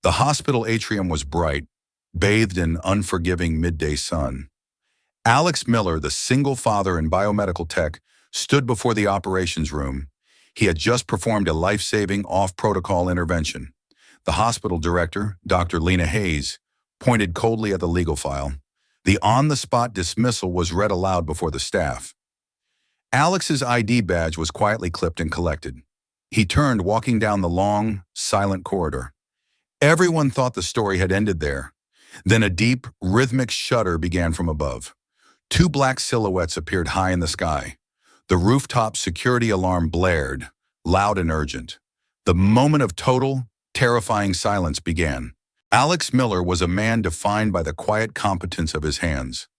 The hospital atrium was bright, bathed in unforgiving midday sun. Alex Miller, the single father and biomedical tech, stood before the operations room. He had just performed a life-saving, off-protocol intervention. The hospital director, Dr. Lena Hayes, pointed coldly at the legal file. The on-the-spot dismissal was read aloud before the staff. Alex's ID badge was quietly clipped and collected. He turned, walking down the long, silent corridor. Everyone thought the story had ended there. Then a deep, rhythmic shudder began from above. Two black silhouettes appeared high in the sky. The rooftop security alarm blared, loud and urgent. The moment of total, terrifying silence began. Alex Miller was a man defined by the quiet competence of his hands.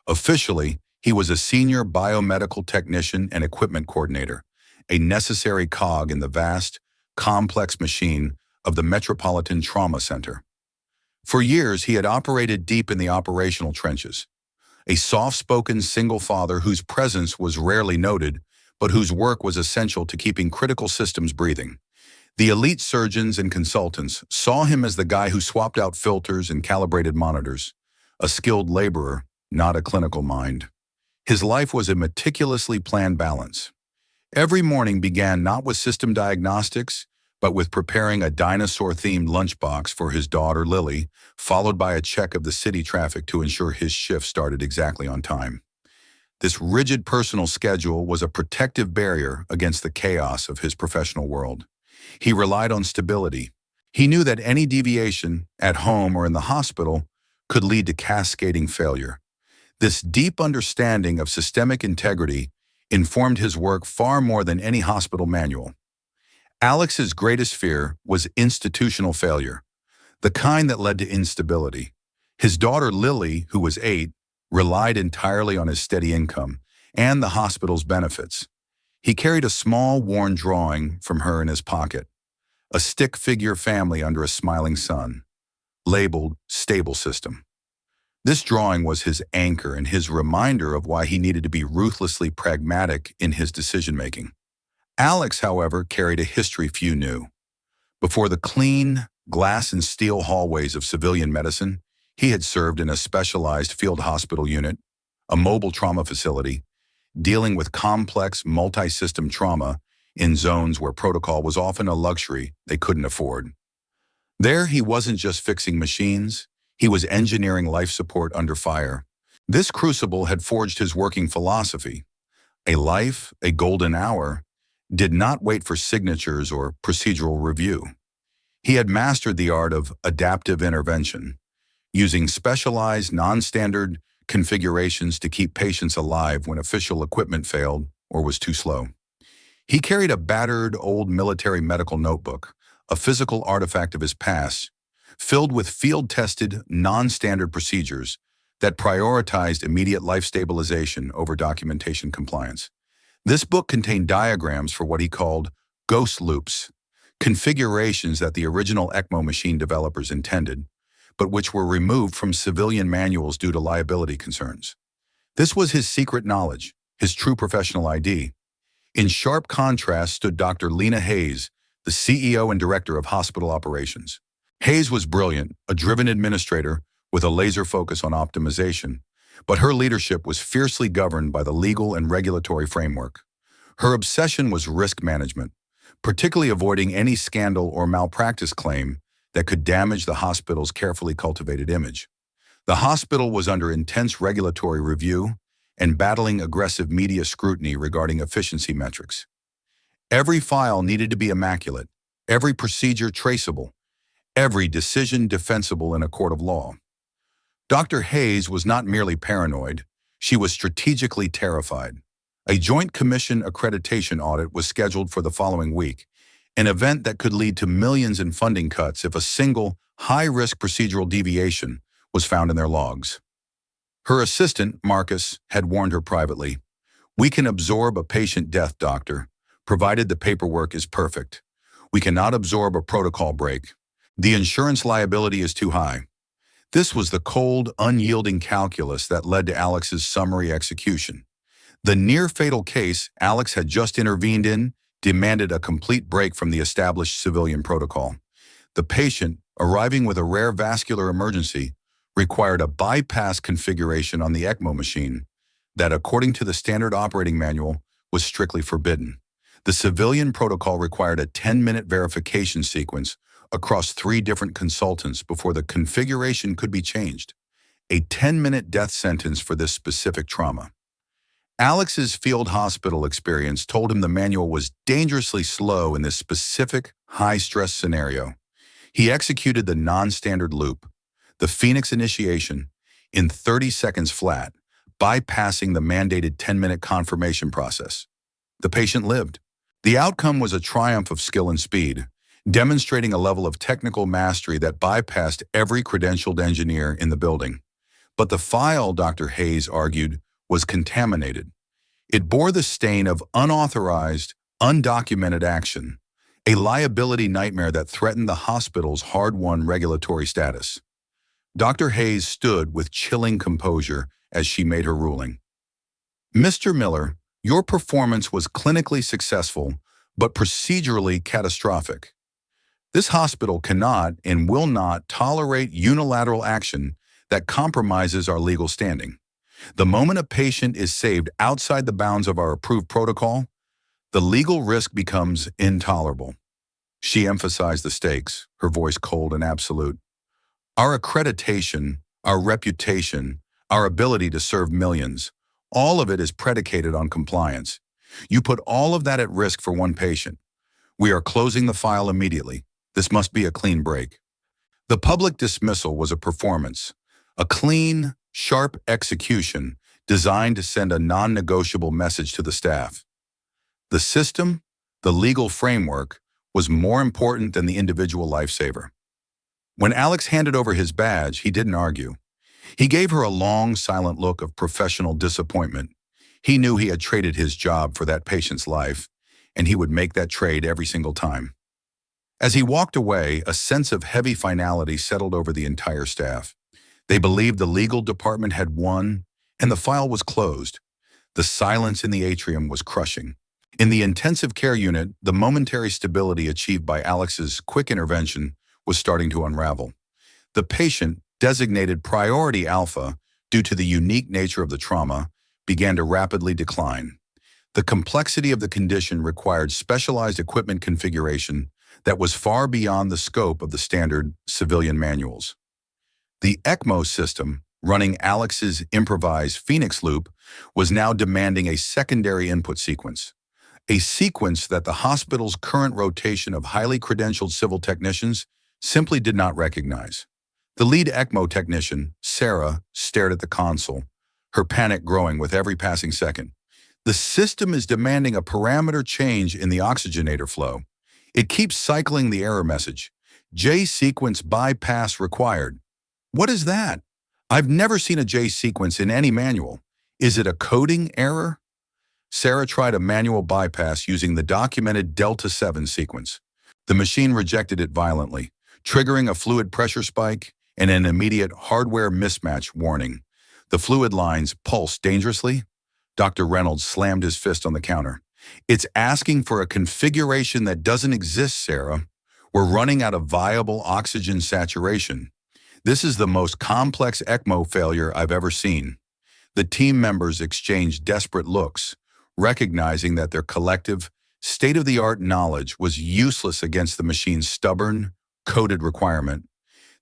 Officially, he was a senior biomedical technician and equipment coordinator, a necessary cog in the vast, complex machine of the Metropolitan Trauma Center. For years, he had operated deep in the operational trenches. A soft-spoken single father whose presence was rarely noted, but whose work was essential to keeping critical systems breathing. The elite surgeons and consultants saw him as the guy who swapped out filters and calibrated monitors, a skilled laborer, not a clinical mind. His life was a meticulously planned balance. Every morning began not with system diagnostics, but with preparing a dinosaur-themed lunchbox for his daughter Lily, followed by a check of the city traffic to ensure his shift started exactly on time. This rigid personal schedule was a protective barrier against the chaos of his professional world. He relied on stability. He knew that any deviation, at home or in the hospital, could lead to cascading failure. This deep understanding of systemic integrity informed his work far more than any hospital manual. Alex's greatest fear was institutional failure, the kind that led to instability. His daughter Lily, who was 8, relied entirely on his steady income and the hospital's benefits. He carried a small, worn drawing from her in his pocket, a stick-figure family under a smiling sun, labeled Stable System. This drawing was his anchor and his reminder of why he needed to be ruthlessly pragmatic in his decision-making. Alex, however, carried a history few knew. Before the clean, glass and steel hallways of civilian medicine, he had served in a specialized field hospital unit, a mobile trauma facility, dealing with complex multi-system trauma in zones where protocol was often a luxury they couldn't afford. There, he wasn't just fixing machines, he was engineering life support under fire. This crucible had forged his working philosophy. A life, a golden hour, did not wait for signatures or procedural review. He had mastered the art of adaptive intervention, using specialized, non-standard configurations to keep patients alive when official equipment failed or was too slow. He carried a battered, old military medical notebook, a physical artifact of his past, filled with field-tested, non-standard procedures that prioritized immediate life stabilization over documentation compliance. This book contained diagrams for what he called ghost loops, configurations that the original ECMO machine developers intended, but which were removed from civilian manuals due to liability concerns. This was his secret knowledge, his true professional ID. In sharp contrast stood Dr. Lena Hayes, the CEO and director of hospital operations. Hayes was brilliant, a driven administrator with a laser focus on optimization, but her leadership was fiercely governed by the legal and regulatory framework. Her obsession was risk management, particularly avoiding any scandal or malpractice claim that could damage the hospital's carefully cultivated image. The hospital was under intense regulatory review and battling aggressive media scrutiny regarding efficiency metrics. Every file needed to be immaculate, every procedure traceable, every decision defensible in a court of law. Dr. Hayes was not merely paranoid, she was strategically terrified. A Joint Commission accreditation audit was scheduled for the following week, an event that could lead to millions in funding cuts if a single, high-risk procedural deviation was found in their logs. Her assistant, Marcus, had warned her privately, "We can absorb a patient death, doctor, provided the paperwork is perfect. We cannot absorb a protocol break. The insurance liability is too high." This was the cold, unyielding calculus that led to Alex's summary execution. The near-fatal case Alex had just intervened in demanded a complete break from the established civilian protocol. The patient, arriving with a rare vascular emergency, required a bypass configuration on the ECMO machine that, according to the standard operating manual, was strictly forbidden. The civilian protocol required a 10-minute verification sequence across 3 different consultants before the configuration could be changed. A 10-minute death sentence for this specific trauma. Alex's field hospital experience told him the manual was dangerously slow in this specific high-stress scenario. He executed the non-standard loop, the Phoenix initiation, in 30 seconds flat, bypassing the mandated 10-minute confirmation process. The patient lived. The outcome was a triumph of skill and speed, demonstrating a level of technical mastery that bypassed every credentialed engineer in the building. But the file, Dr. Hayes argued, was contaminated. It bore the stain of unauthorized, undocumented action, a liability nightmare that threatened the hospital's hard-won regulatory status. Dr. Hayes stood with chilling composure as she made her ruling. Mr. Miller, your performance was clinically successful, but procedurally catastrophic. This hospital cannot and will not tolerate unilateral action that compromises our legal standing. The moment a patient is saved outside the bounds of our approved protocol, the legal risk becomes intolerable. She emphasized the stakes, her voice cold and absolute. Our accreditation, our reputation, our ability to serve millions, all of it is predicated on compliance. You put all of that at risk for one patient. We are closing the file immediately. This must be a clean break. The public dismissal was a performance, a clean, sharp execution designed to send a non-negotiable message to the staff. The system, the legal framework, was more important than the individual lifesaver. When Alex handed over his badge, he didn't argue. He gave her a long, silent look of professional disappointment. He knew he had traded his job for that patient's life, and he would make that trade every single time. As he walked away, a sense of heavy finality settled over the entire staff. They believed the legal department had won, and the file was closed. The silence in the atrium was crushing. In the intensive care unit, the momentary stability achieved by Alex's quick intervention was starting to unravel. The patient, designated priority alpha due to the unique nature of the trauma, began to rapidly decline. The complexity of the condition required specialized equipment configuration that was far beyond the scope of the standard civilian manuals. The ECMO system, running Alex's improvised Phoenix loop, was now demanding a secondary input sequence, a sequence that the hospital's current rotation of highly credentialed civil technicians simply did not recognize. The lead ECMO technician, Sarah, stared at the console, her panic growing with every passing second. The system is demanding a parameter change in the oxygenator flow. It keeps cycling the error message. J-sequence bypass required. What is that? I've never seen a J-sequence in any manual. Is it a coding error? Sarah tried a manual bypass using the documented Delta 7 sequence. The machine rejected it violently, triggering a fluid pressure spike and an immediate hardware mismatch warning. The fluid lines pulsed dangerously. Dr. Reynolds slammed his fist on the counter. It's asking for a configuration that doesn't exist, Sarah. We're running out of viable oxygen saturation. This is the most complex ECMO failure I've ever seen. The team members exchanged desperate looks, recognizing that their collective, state-of-the-art knowledge was useless against the machine's stubborn, coded requirement.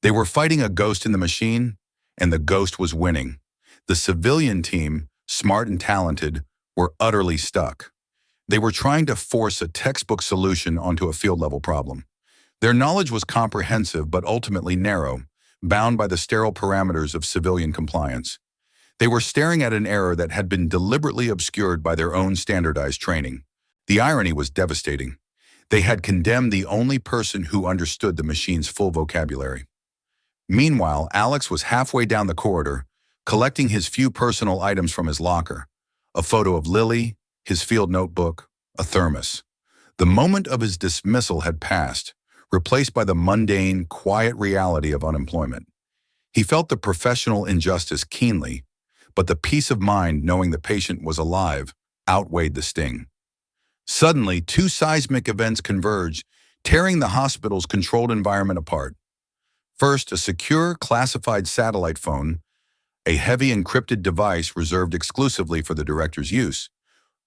They were fighting a ghost in the machine, and the ghost was winning. The civilian team, smart and talented, were utterly stuck. They were trying to force a textbook solution onto a field-level problem. Their knowledge was comprehensive but ultimately narrow, bound by the sterile parameters of civilian compliance. They were staring at an error that had been deliberately obscured by their own standardized training. The irony was devastating. They had condemned the only person who understood the machine's full vocabulary. Meanwhile, Alex was halfway down the corridor, collecting his few personal items from his locker, a photo of Lily, his field notebook, a thermos. The moment of his dismissal had passed, replaced by the mundane, quiet reality of unemployment. He felt the professional injustice keenly, but the peace of mind knowing the patient was alive outweighed the sting. Suddenly, 2 seismic events converged, tearing the hospital's controlled environment apart. First, a secure, classified satellite phone, a heavy encrypted device reserved exclusively for the director's use,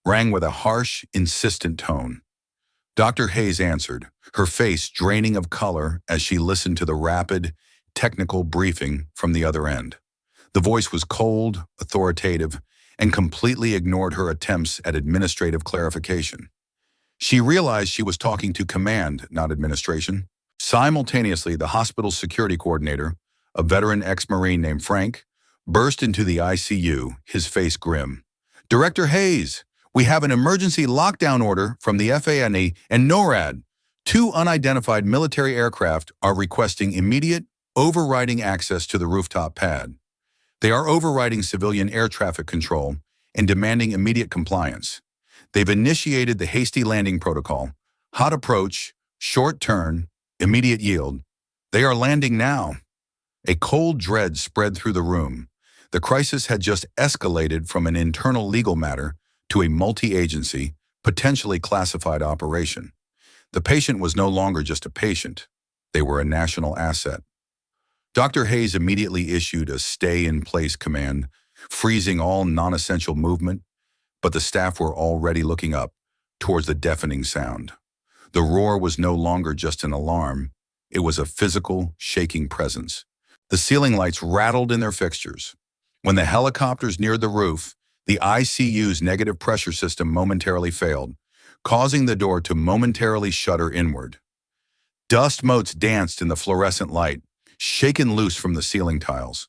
rang with a harsh, insistent tone. Dr. Hayes answered, her face draining of color as she listened to the rapid, technical briefing from the other end. The voice was cold, authoritative, and completely ignored her attempts at administrative clarification. She realized she was talking to command, not administration. Simultaneously, the hospital's security coordinator, a veteran ex-Marine named Frank, burst into the ICU, his face grim. "Director Hayes, we have an emergency lockdown order from the FANE and NORAD. Two unidentified military aircraft are requesting immediate, overriding access to the rooftop pad. They are overriding civilian air traffic control and demanding immediate compliance. They've initiated the hasty landing protocol, hot approach, short turn, immediate yield. They are landing now." A cold dread spread through the room. The crisis had just escalated from an internal legal matter to a multi-agency, potentially classified operation. The patient was no longer just a patient. They were a national asset. Dr. Hayes immediately issued a stay-in-place command, freezing all non-essential movement, but the staff were already looking up towards the deafening sound. The roar was no longer just an alarm. It was a physical, shaking presence. The ceiling lights rattled in their fixtures. When the helicopters neared the roof, the ICU's negative pressure system momentarily failed, causing the door to momentarily shudder inward. Dust motes danced in the fluorescent light, shaken loose from the ceiling tiles.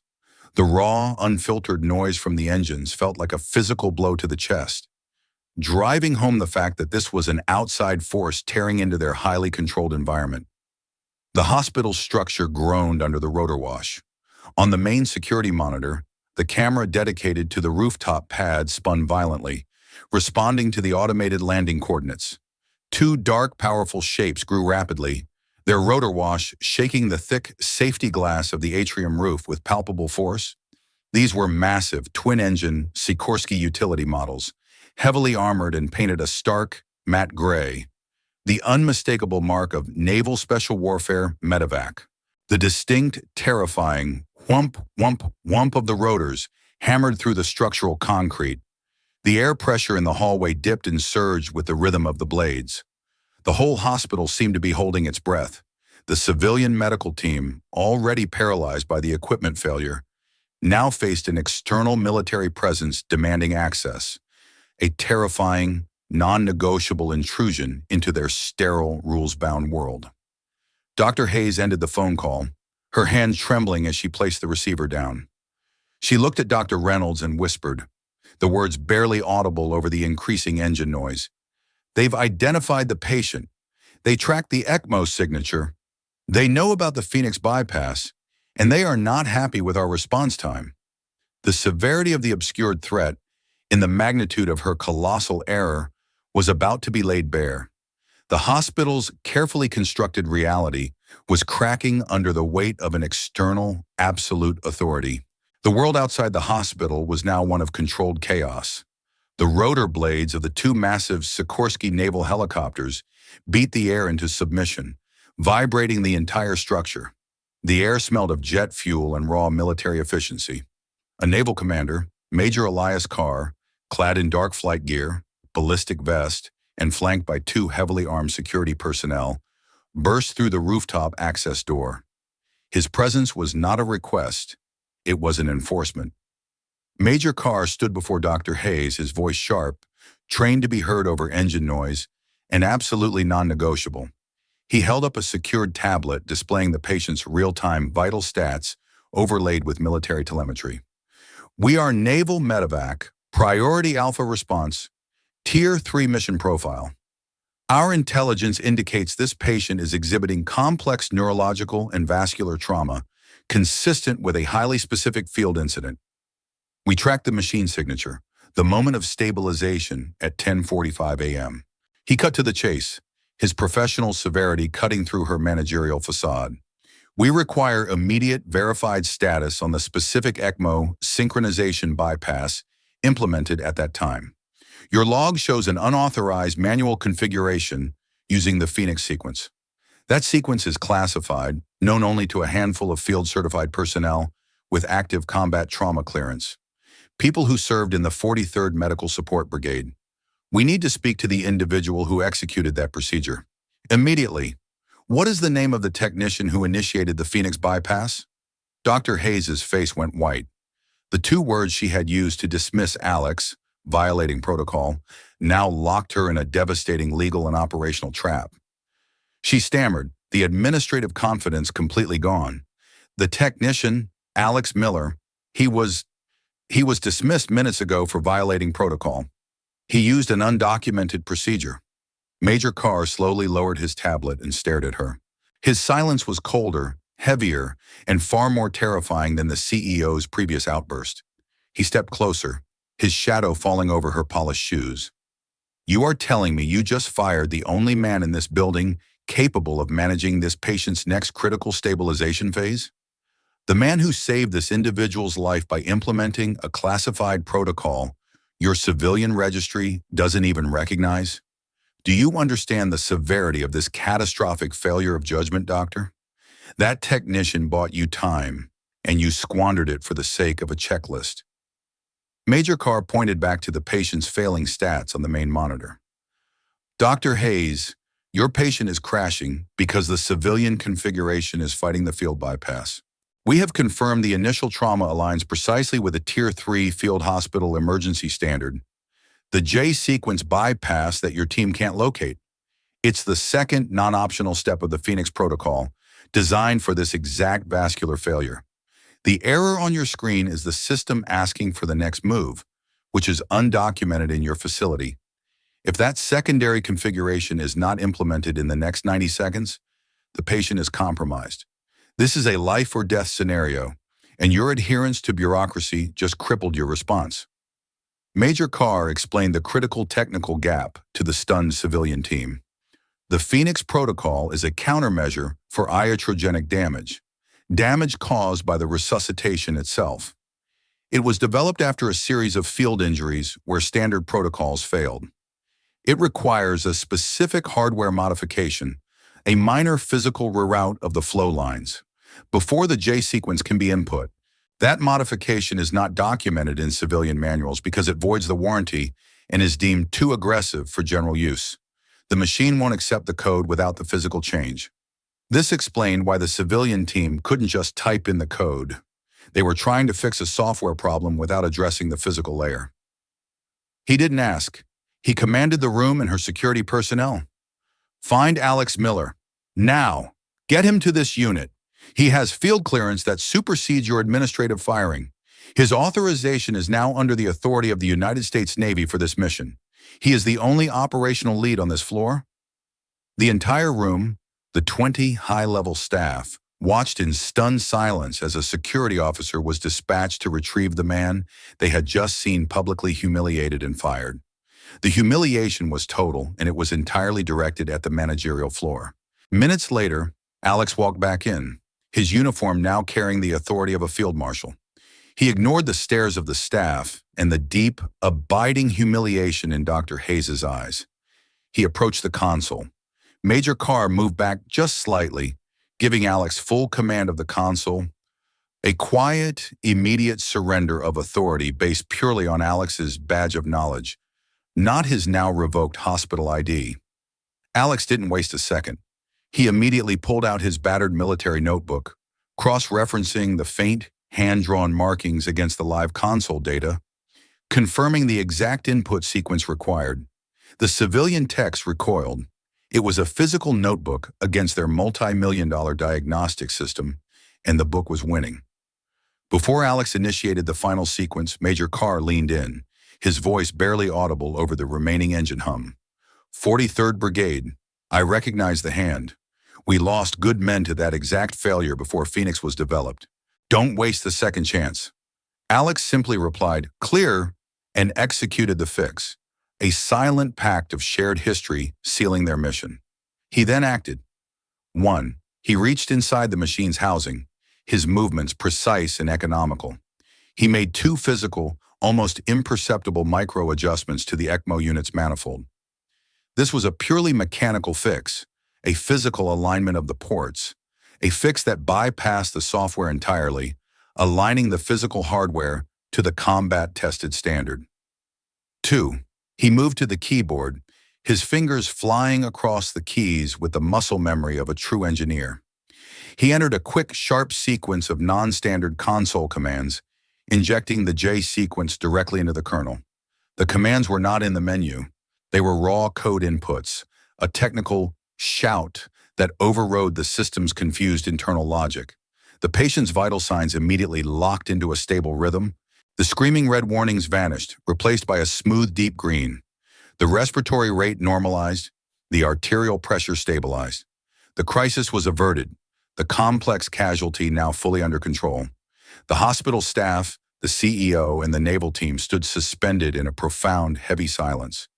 The raw, unfiltered noise from the engines felt like a physical blow to the chest, driving home the fact that this was an outside force tearing into their highly controlled environment. The hospital's structure groaned under the rotor wash. On the main security monitor, the camera dedicated to the rooftop pad spun violently, responding to the automated landing coordinates. Two dark, powerful shapes grew rapidly, their rotor wash shaking the thick safety glass of the atrium roof with palpable force. These were massive, twin-engine Sikorsky utility models, heavily armored and painted a stark, matte gray, the unmistakable mark of Naval Special Warfare medevac. The distinct, terrifying whump, whump, whump of the rotors hammered through the structural concrete. The air pressure in the hallway dipped and surged with the rhythm of the blades. The whole hospital seemed to be holding its breath. The civilian medical team, already paralyzed by the equipment failure, now faced an external military presence demanding access, a terrifying, non-negotiable intrusion into their sterile, rules-bound world. Dr. Hayes ended the phone call, her hand trembling as she placed the receiver down. She looked at Dr. Reynolds and whispered, the words barely audible over the increasing engine noise. "They've identified the patient. They tracked the ECMO signature. They know about the Phoenix bypass, and they are not happy with our response time." The severity of the obscured threat, in the magnitude of her colossal error, was about to be laid bare. The hospital's carefully constructed reality was cracking under the weight of an external, absolute authority. The world outside the hospital was now one of controlled chaos. The rotor blades of the two massive Sikorsky naval helicopters beat the air into submission, vibrating the entire structure. The air smelled of jet fuel and raw military efficiency. A naval commander, Major Elias Carr, clad in dark flight gear, ballistic vest, and flanked by two heavily armed security personnel, burst through the rooftop access door. His presence was not a request, it was an enforcement. Major Carr stood before Dr. Hayes, his voice sharp, trained to be heard over engine noise, and absolutely non-negotiable. He held up a secured tablet displaying the patient's real-time vital stats overlaid with military telemetry. "We are Naval Medevac, Priority Alpha Response, Tier 3 Mission Profile. Our intelligence indicates this patient is exhibiting complex neurological and vascular trauma consistent with a highly specific field incident. We tracked the machine signature, the moment of stabilization at 10:45 a.m. He cut to the chase, his professional severity cutting through her managerial facade. "We require immediate verified status on the specific ECMO synchronization bypass implemented at that time. Your log shows an unauthorized manual configuration using the Phoenix sequence." That sequence is classified, known only to a handful of field-certified personnel with active combat trauma clearance, people who served in the 43rd Medical Support Brigade. We need to speak to the individual who executed that procedure. Immediately. What is the name of the technician who initiated the Phoenix bypass? Dr. Hayes's face went white. The two words she had used to dismiss Alex, violating protocol, now locked her in a devastating legal and operational trap. She stammered, the administrative confidence completely gone. The technician, Alex Miller, he was dismissed minutes ago for violating protocol. He used an undocumented procedure. Major Carr slowly lowered his tablet and stared at her. His silence was colder, heavier, and far more terrifying than the CEO's previous outburst. He stepped closer, his shadow falling over her polished shoes. You are telling me you just fired the only man in this building capable of managing this patient's next critical stabilization phase? The man who saved this individual's life by implementing a classified protocol your civilian registry doesn't even recognize? Do you understand the severity of this catastrophic failure of judgment, doctor? That technician bought you time, and you squandered it for the sake of a checklist. Major Carr pointed back to the patient's failing stats on the main monitor. Dr. Hayes, your patient is crashing because the civilian configuration is fighting the field bypass. We have confirmed the initial trauma aligns precisely with a Tier 3 field hospital emergency standard, the J-sequence bypass that your team can't locate. It's the second non-optional step of the Phoenix protocol, designed for this exact vascular failure. The error on your screen is the system asking for the next move, which is undocumented in your facility. If that secondary configuration is not implemented in the next 90 seconds, the patient is compromised. This is a life or death scenario, and your adherence to bureaucracy just crippled your response. Major Carr explained the critical technical gap to the stunned civilian team. The Phoenix protocol is a countermeasure for iatrogenic damage caused by the resuscitation itself. It was developed after a series of field injuries where standard protocols failed. It requires a specific hardware modification, a minor physical reroute of the flow lines, before the J-sequence can be input. That modification is not documented in civilian manuals because it voids the warranty and is deemed too aggressive for general use. The machine won't accept the code without the physical change. This explained why the civilian team couldn't just type in the code. They were trying to fix a software problem without addressing the physical layer. He didn't ask. He commanded the room and her security personnel. Find Alex Miller. Now. Get him to this unit. He has field clearance that supersedes your administrative firing. His authorization is now under the authority of the United States Navy for this mission. He is the only operational lead on this floor. The entire room, the 20 high-level staff, watched in stunned silence as a security officer was dispatched to retrieve the man they had just seen publicly humiliated and fired. The humiliation was total, and it was entirely directed at the managerial floor. Minutes later, Alex walked back in, his uniform now carrying the authority of a field marshal. He ignored the stares of the staff and the deep, abiding humiliation in Dr. Hayes's eyes. He approached the console. Major Carr moved back just slightly, giving Alex full command of the console, a quiet, immediate surrender of authority based purely on Alex's badge of knowledge, not his now revoked hospital ID. Alex didn't waste a second. He immediately pulled out his battered military notebook, cross-referencing the faint, hand-drawn markings against the live console data, confirming the exact input sequence required. The civilian techs recoiled. It was a physical notebook against their multi-million-dollar diagnostic system, and the book was winning. Before Alex initiated the final sequence, Major Carr leaned in, his voice barely audible over the remaining engine hum. 43rd Brigade, I recognize the hand. We lost good men to that exact failure before Phoenix was developed. Don't waste the second chance. Alex simply replied, clear, and executed the fix, a silent pact of shared history sealing their mission. He then acted. 1. He reached inside the machine's housing, his movements precise and economical. He made 2 physical, almost imperceptible micro-adjustments to the ECMO unit's manifold. This was a purely mechanical fix, a physical alignment of the ports, a fix that bypassed the software entirely, aligning the physical hardware to the combat-tested standard. 2. He moved to the keyboard, his fingers flying across the keys with the muscle memory of a true engineer. He entered a quick, sharp sequence of non-standard console commands, injecting the J sequence directly into the kernel. The commands were not in the menu. They were raw code inputs, a technical shout that overrode the system's confused internal logic. The patient's vital signs immediately locked into a stable rhythm. The screaming red warnings vanished, replaced by a smooth, deep green. The respiratory rate normalized, the arterial pressure stabilized. The crisis was averted, the complex casualty now fully under control. The hospital staff, the CEO, and the Naval team stood suspended in a profound, heavy silence.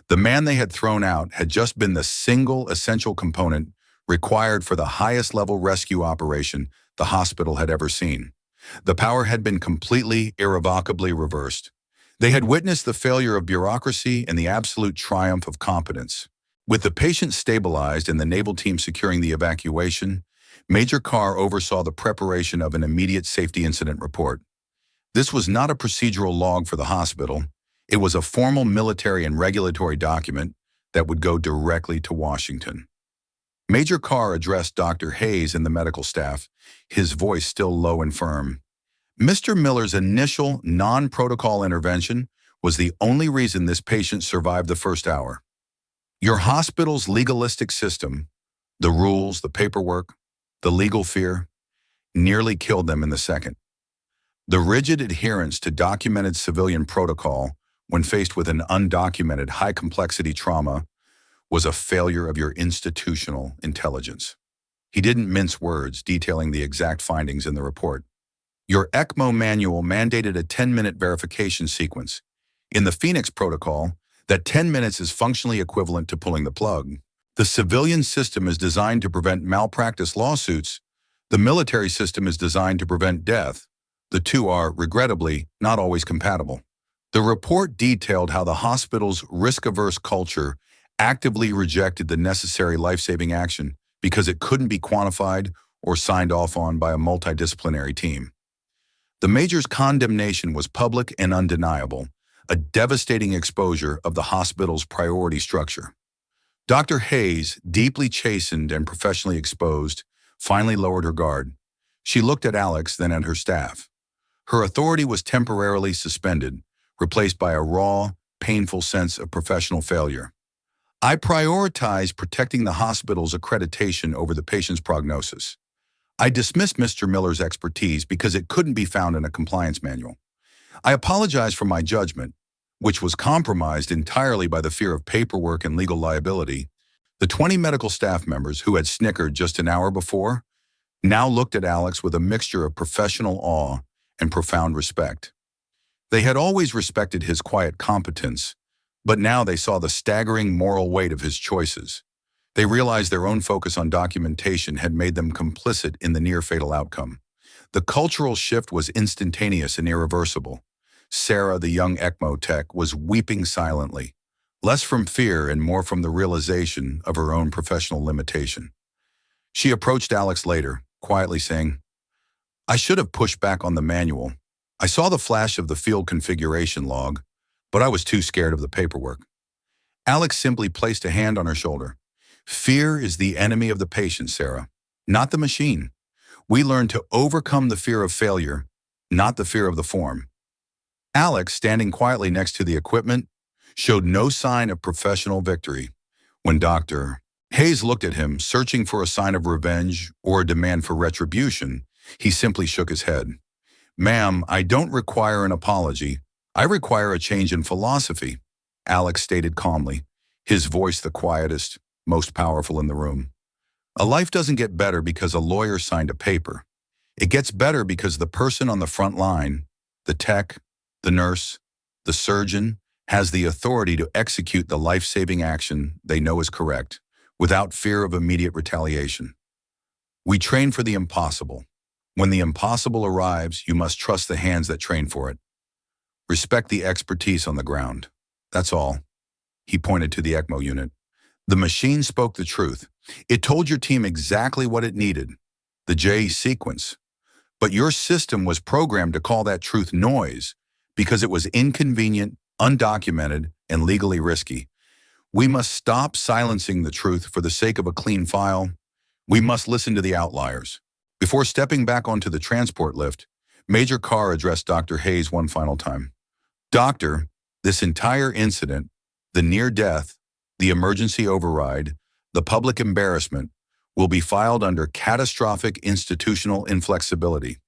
The man they had thrown out had just been the single essential component required for the highest level rescue operation the hospital had ever seen. The power had been completely, irrevocably reversed. They had witnessed the failure of bureaucracy and the absolute triumph of competence. With the patient stabilized and the Naval team securing the evacuation, Major Carr oversaw the preparation of an immediate safety incident report. This was not a procedural log for the hospital. It was a formal military and regulatory document that would go directly to Washington. Major Carr addressed Dr. Hayes and the medical staff, his voice still low and firm. Mr. Miller's initial non-protocol intervention was the only reason this patient survived the first hour. Your hospital's legalistic system, the rules, the paperwork, the legal fear, nearly killed them in the second. The rigid adherence to documented civilian protocol when faced with an undocumented high-complexity trauma was a failure of your institutional intelligence. He didn't mince words detailing the exact findings in the report. Your ECMO manual mandated a 10-minute verification sequence. In the Phoenix protocol, that 10 minutes is functionally equivalent to pulling the plug. The civilian system is designed to prevent malpractice lawsuits. The military system is designed to prevent death. The two are, regrettably, not always compatible. The report detailed how the hospital's risk-averse culture actively rejected the necessary life-saving action because it couldn't be quantified or signed off on by a multidisciplinary team. The major's condemnation was public and undeniable, a devastating exposure of the hospital's priority structure. Dr. Hayes, deeply chastened and professionally exposed, finally lowered her guard. She looked at Alex, then at her staff. Her authority was temporarily suspended, replaced by a raw, painful sense of professional failure. I prioritize protecting the hospital's accreditation over the patient's prognosis. I dismissed Mr. Miller's expertise because it couldn't be found in a compliance manual. I apologize for my judgment, which was compromised entirely by the fear of paperwork and legal liability. The 20 medical staff members who had snickered just an hour before now looked at Alex with a mixture of professional awe and profound respect. They had always respected his quiet competence, but now they saw the staggering moral weight of his choices. They realized their own focus on documentation had made them complicit in the near-fatal outcome. The cultural shift was instantaneous and irreversible. Sarah, the young ECMO tech, was weeping silently, less from fear and more from the realization of her own professional limitation. She approached Alex later, quietly saying, "I should have pushed back on the manual. I saw the flash of the field configuration log, but I was too scared of the paperwork." Alex simply placed a hand on her shoulder. "Fear is the enemy of the patient, Sarah, not the machine. We learn to overcome the fear of failure, not the fear of the form." Alex, standing quietly next to the equipment, showed no sign of professional victory. When Dr. Hayes looked at him, searching for a sign of revenge or a demand for retribution, he simply shook his head. "Ma'am, I don't require an apology. I require a change in philosophy," Alex stated calmly, his voice the quietest, most powerful in the room. "A life doesn't get better because a lawyer signed a paper. It gets better because the person on the front line, the tech, the nurse, the surgeon, has the authority to execute the life-saving action they know is correct, without fear of immediate retaliation. We train for the impossible. When the impossible arrives, you must trust the hands that train for it. Respect the expertise on the ground. That's all." He pointed to the ECMO unit. The machine spoke the truth. It told your team exactly what it needed, the J sequence. But your system was programmed to call that truth noise because it was inconvenient, undocumented, and legally risky. We must stop silencing the truth for the sake of a clean file. We must listen to the outliers. Before stepping back onto the transport lift, Major Carr addressed Dr. Hayes one final time. Doctor, this entire incident, the near death, the emergency override, the public embarrassment, will be filed under catastrophic institutional inflexibility.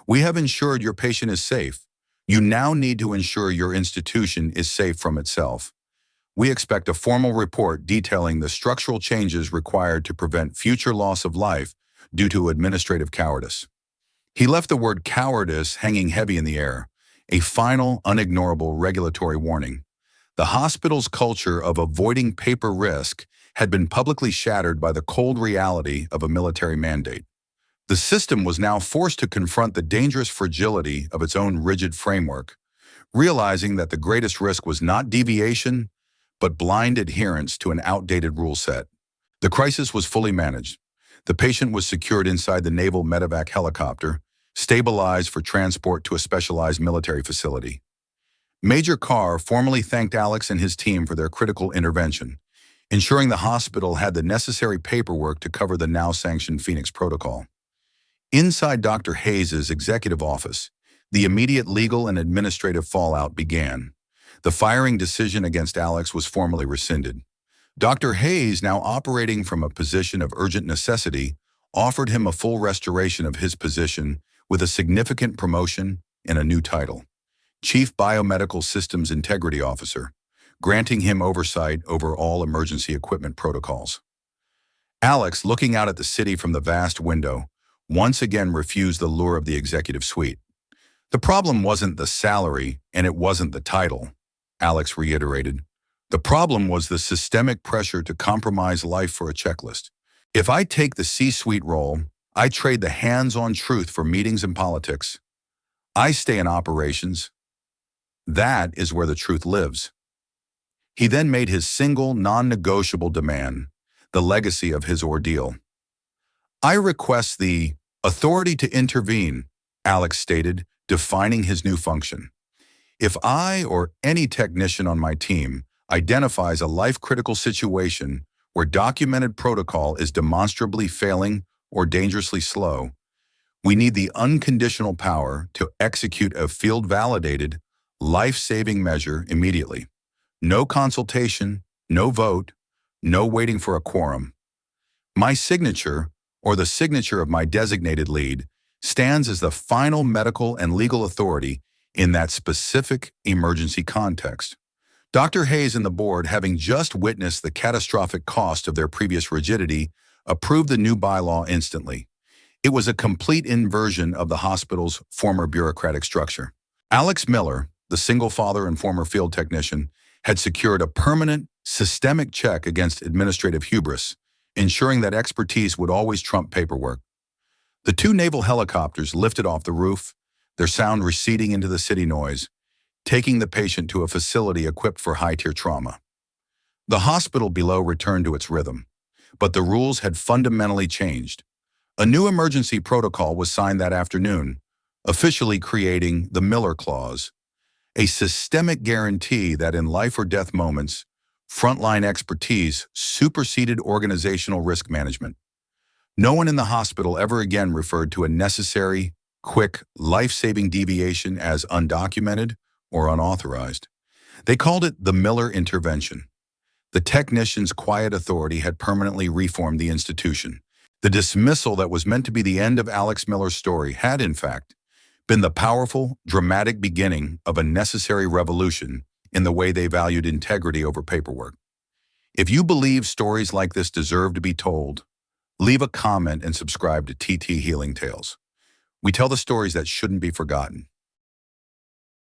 We have ensured your patient is safe. You now need to ensure your institution is safe from itself. We expect a formal report detailing the structural changes required to prevent future loss of life due to administrative cowardice. He left the word cowardice hanging heavy in the air, a final, unignorable regulatory warning. The hospital's culture of avoiding paper risk had been publicly shattered by the cold reality of a military mandate. The system was now forced to confront the dangerous fragility of its own rigid framework, realizing that the greatest risk was not deviation, but blind adherence to an outdated rule set. The crisis was fully managed. The patient was secured inside the Naval medevac helicopter, stabilized for transport to a specialized military facility. Major Carr formally thanked Alex and his team for their critical intervention, ensuring the hospital had the necessary paperwork to cover the now-sanctioned Phoenix Protocol. Inside Dr. Hayes' executive office, the immediate legal and administrative fallout began. The firing decision against Alex was formally rescinded. Dr. Hayes, now operating from a position of urgent necessity, offered him a full restoration of his position with a significant promotion and a new title, Chief Biomedical Systems Integrity Officer, granting him oversight over all emergency equipment protocols. Alex, looking out at the city from the vast window, once again refused the lure of the executive suite. The problem wasn't the salary, and it wasn't the title, Alex reiterated. The problem was the systemic pressure to compromise life for a checklist. If I take the C-suite role, I trade the hands-on truth for meetings and politics. I stay in operations. That is where the truth lives. He then made his single, non-negotiable demand, the legacy of his ordeal. I request the authority to intervene, Alex stated, defining his new function. If I or any technician on my team identifies a life-critical situation where documented protocol is demonstrably failing or dangerously slow, we need the unconditional power to execute a field-validated, life-saving measure immediately. No consultation, no vote, no waiting for a quorum. My signature, or the signature of my designated lead, stands as the final medical and legal authority in that specific emergency context. Dr. Hayes and the board, having just witnessed the catastrophic cost of their previous rigidity, approved the new bylaw instantly. It was a complete inversion of the hospital's former bureaucratic structure. Alex Miller, the single father and former field technician, had secured a permanent, systemic check against administrative hubris, ensuring that expertise would always trump paperwork. The two naval helicopters lifted off the roof, their sound receding into the city noise, taking the patient to a facility equipped for high-tier trauma. The hospital below returned to its rhythm, but the rules had fundamentally changed. A new emergency protocol was signed that afternoon, officially creating the Miller Clause, a systemic guarantee that in life or death moments, frontline expertise superseded organizational risk management. No one in the hospital ever again referred to a necessary, quick, life-saving deviation as undocumented or unauthorized. They called it the Miller Intervention. The technician's quiet authority had permanently reformed the institution. The dismissal that was meant to be the end of Alex Miller's story had, in fact, been the powerful, dramatic beginning of a necessary revolution in the way they valued integrity over paperwork. If you believe stories like this deserve to be told, leave a comment and subscribe to TT Healing Tales. We tell the stories that shouldn't be forgotten.